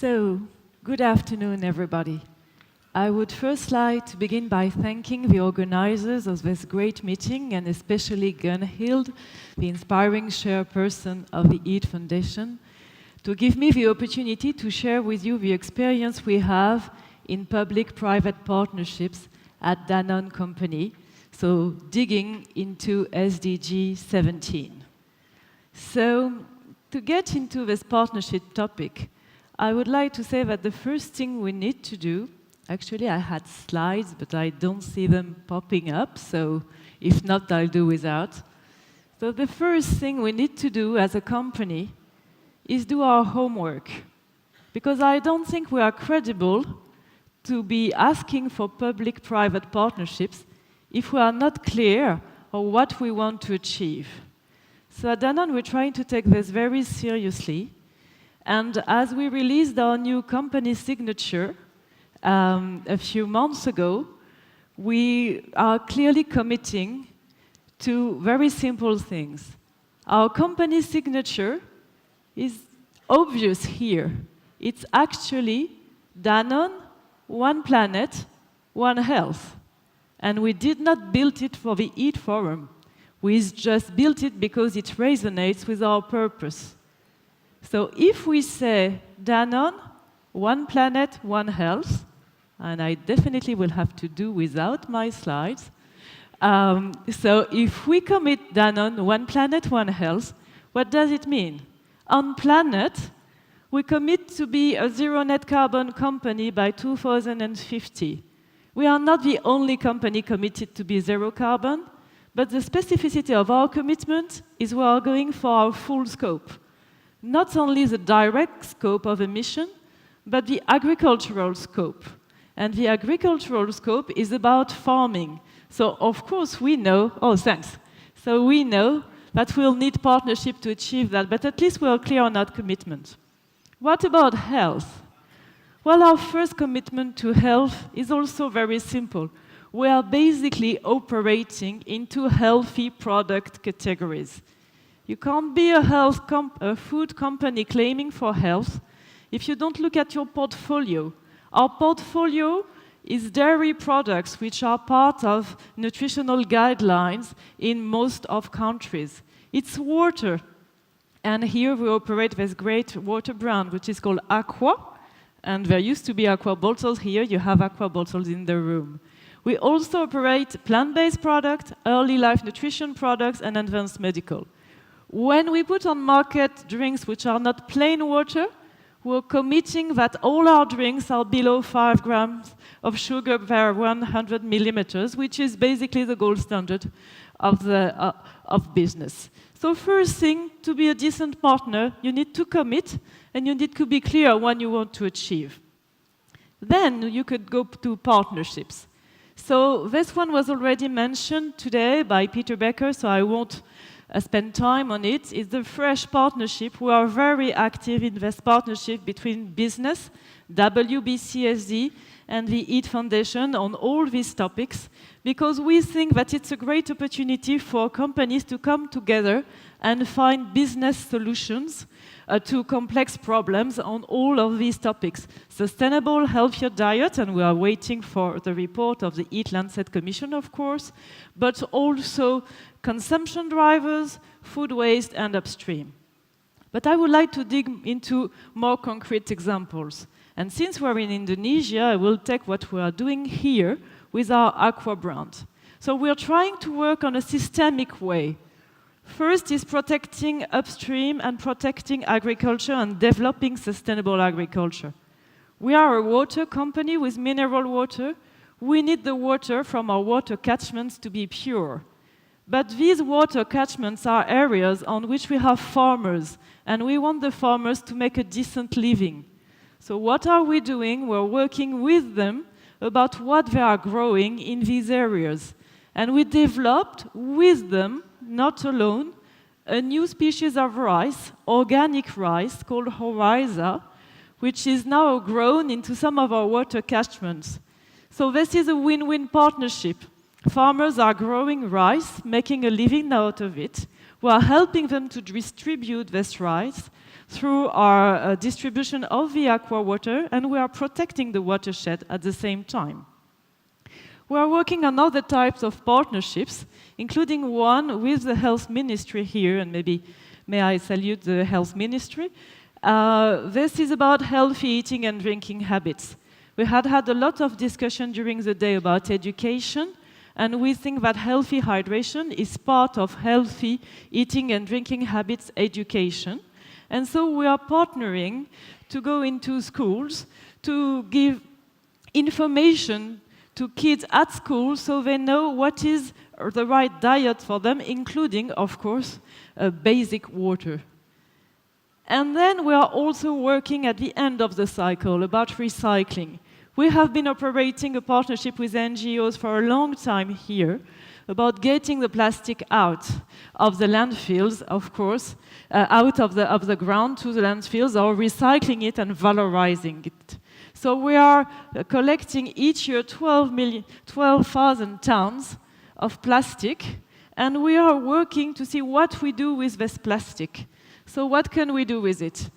So, good afternoon, everybody. I would first like to begin by thanking the organizers of this great meeting, and especially Gunhild, the inspiring chairperson of the EAT Foundation, to give me the opportunity to share with you the experience we have in public-private partnerships at Danone Company, so digging into SDG 17. So, to get into this partnership topic, I would like to say that the first thing we need to do, actually I had slides, but I don't see them popping up, so if not, I'll do without. So the first thing we need to do as a company is do our homework, because I don't think we are credible to be asking for public-private partnerships if we are not clear on what we want to achieve. So at Danone, we're trying to take this very seriously, and as we released our new company signature a few months ago, we are clearly committing to very simple things. Our company signature is obvious here. It's actually Danone, one planet, one health. And we did not build it for the EAT Forum. We just built it because it resonates with our purpose. So if we say Danone, one planet, one health, and I definitely will have to do without my slides. So if we commit Danone, one planet, one health, what does it mean? On planet, we commit to be a zero net carbon company by 2050. We are not the only company committed to be zero carbon, but the specificity of our commitment is we are going for our full scope. Not only the direct scope of emission, but the agricultural scope. And the agricultural scope is about farming. So, of course, we know, So we know that we'll need partnership to achieve that, but at least we're clear on our commitment. What about health? Well, our first commitment to health is also very simple. We are basically operating into healthy product categories. You can't be a food company claiming for health if you don't look at your portfolio. Our portfolio is dairy products, which are part of nutritional guidelines in most of countries. It's water, and here we operate this great water brand, which is called Aqua, and there used to be Aqua bottles here. You have Aqua bottles in the room. We also operate plant-based products, early life nutrition products, and advanced medical. When we put on market drinks which are not plain water, we're committing that all our drinks are below 5 grams of sugar per 100 millimeters, which is basically the gold standard of business. So first thing, to be a decent partner, you need to commit, and you need to be clear what you want to achieve. Then you could go to partnerships. So this one was already mentioned today by Peter Becker, so I won't spend time on it. It's the Fresh Partnership. We are very active in this partnership between business, WBCSD, and the EAT Foundation on all these topics, because we think that it's a great opportunity for companies to come together and find business solutions to complex problems on all of these topics. Sustainable, healthier diet, and we are waiting for the report of the EAT Lancet Commission, of course, but also consumption drivers, food waste, and upstream. But I would like to dig into more concrete examples. And since we're in Indonesia, I will take what we are doing here with our Aqua brand. So we're trying to work on a systemic way. First is protecting upstream and protecting agriculture and developing sustainable agriculture. We are a water company with mineral water. We need the water from our water catchments to be pure. But these water catchments are areas on which we have farmers, and we want the farmers to make a decent living. So what are we doing? We're working with them about what they are growing in these areas. And we developed with them, not alone, a new species of rice, organic rice, called Horizon, which is now grown into some of our water catchments. So this is a win-win partnership. Farmers are growing rice, making a living out of it. We are helping them to distribute these rights through our distribution of the aqua water, and we are protecting the watershed at the same time. We are working on other types of partnerships, including one with the health ministry here, and maybe may I salute the health ministry. This is about healthy eating and drinking habits. We had a lot of discussion during the day about education, and we think that healthy hydration is part of healthy eating and drinking habits education. And so we are partnering to go into schools to give information to kids at school so they know what is the right diet for them, including, of course, basic water. And then we are also working at the end of the cycle about recycling. We have been operating a partnership with NGOs for a long time here about getting the plastic out of the landfills, of course, out of the ground to the landfills, or recycling it and valorizing it. So we are collecting each year 12,000 tons of plastic, and we are working to see what we do with this plastic. So what can we do with it?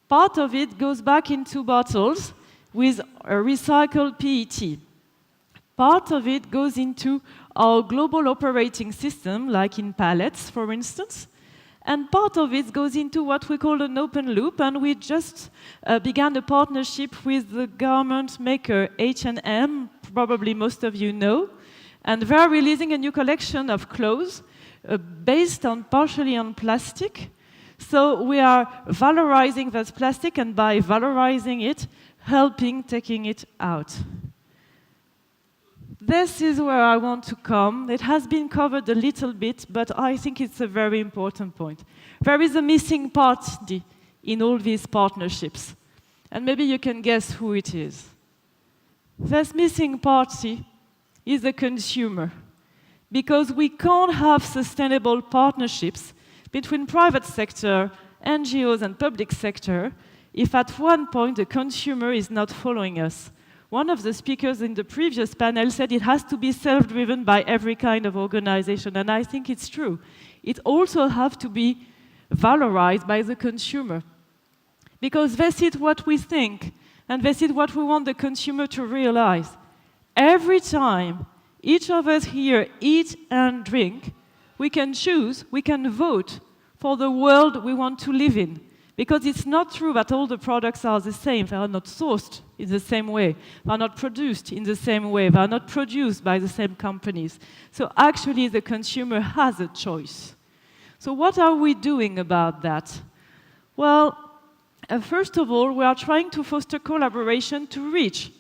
Part of it goes back into bottles with a recycled PET. Part of it goes into our global operating system, like in pallets, for instance. And part of it goes into what we call an open loop, and we just began a partnership with the garment maker H&M, probably most of you know. And they are releasing a new collection of clothes based on partially on plastic. So we are valorizing that plastic, and by valorizing it, helping taking it out. This is where I want to come. It has been covered a little bit, but I think it's a very important point. There is a missing party in all these partnerships, and maybe you can guess who it is. This missing party is the consumer, because we can't have sustainable partnerships between private sector, NGOs, and public sector if at one point the consumer is not following us. One of the speakers in the previous panel said it has to be self-driven by every kind of organization, and I think it's true. It also has to be valorized by the consumer, because this is what we think, and this is what we want the consumer to realize. Every time each of us here eat and drink, we can choose, we can vote for the world we want to live in. Because it's not true that all the products are the same. They are not sourced in the same way. They are not produced in the same way. They are not produced by the same companies. So actually, the consumer has a choice. So what are we doing about that? Well, first of all, we are trying to foster collaboration to reach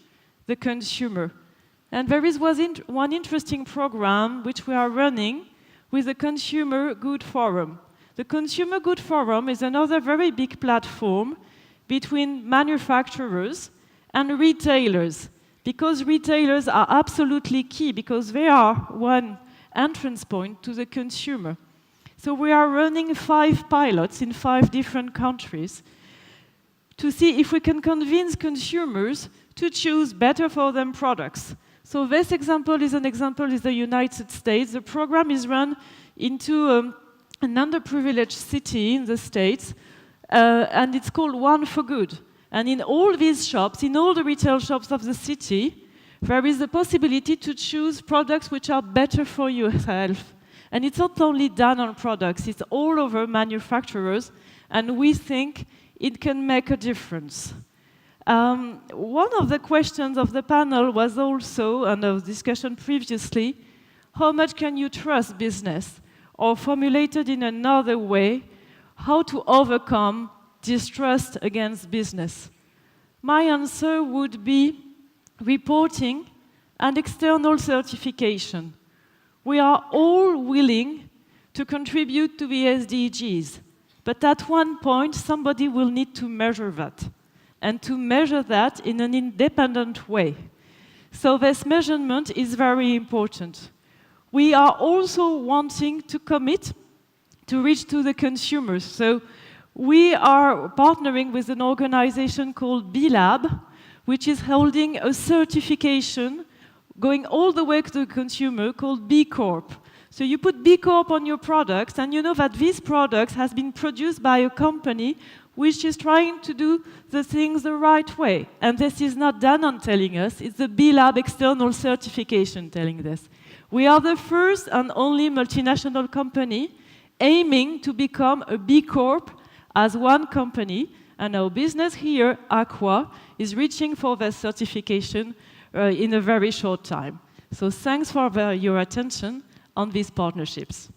the consumer. And there is one interesting program which we are running with the Consumer Good Forum. The Consumer Good Forum is another very big platform between manufacturers and retailers, because retailers are absolutely key, because they are one entrance point to the consumer. So we are running 5 pilots in 5 different countries to see if we can convince consumers to choose better for them products. So this example is the United States. The program is run into an underprivileged city in the States, and it's called One for Good. And in all these shops, in all the retail shops of the city, there is the possibility to choose products which are better for yourself. And it's not only done on products, it's all over manufacturers, and we think it can make a difference. One of the questions of the panel was also, and of discussion previously, how much can you trust business? Or formulated in another way, how to overcome distrust against business. My answer would be reporting and external certification. We are all willing to contribute to the SDGs, but at one point somebody will need to measure that, and to measure that in an independent way. So this measurement is very important. We are also wanting to commit to reach to the consumers. So we are partnering with an organization called B-Lab, which is holding a certification going all the way to the consumer called B Corp. So you put B Corp on your products, and you know that these products has been produced by a company which is trying to do the things the right way. And this is not Danone telling us, it's the B Lab external certification telling this. We are the first and only multinational company aiming to become a B Corp as one company, and our business here, Aqua, is reaching for their certification in a very short time. So thanks for your attention on these partnerships.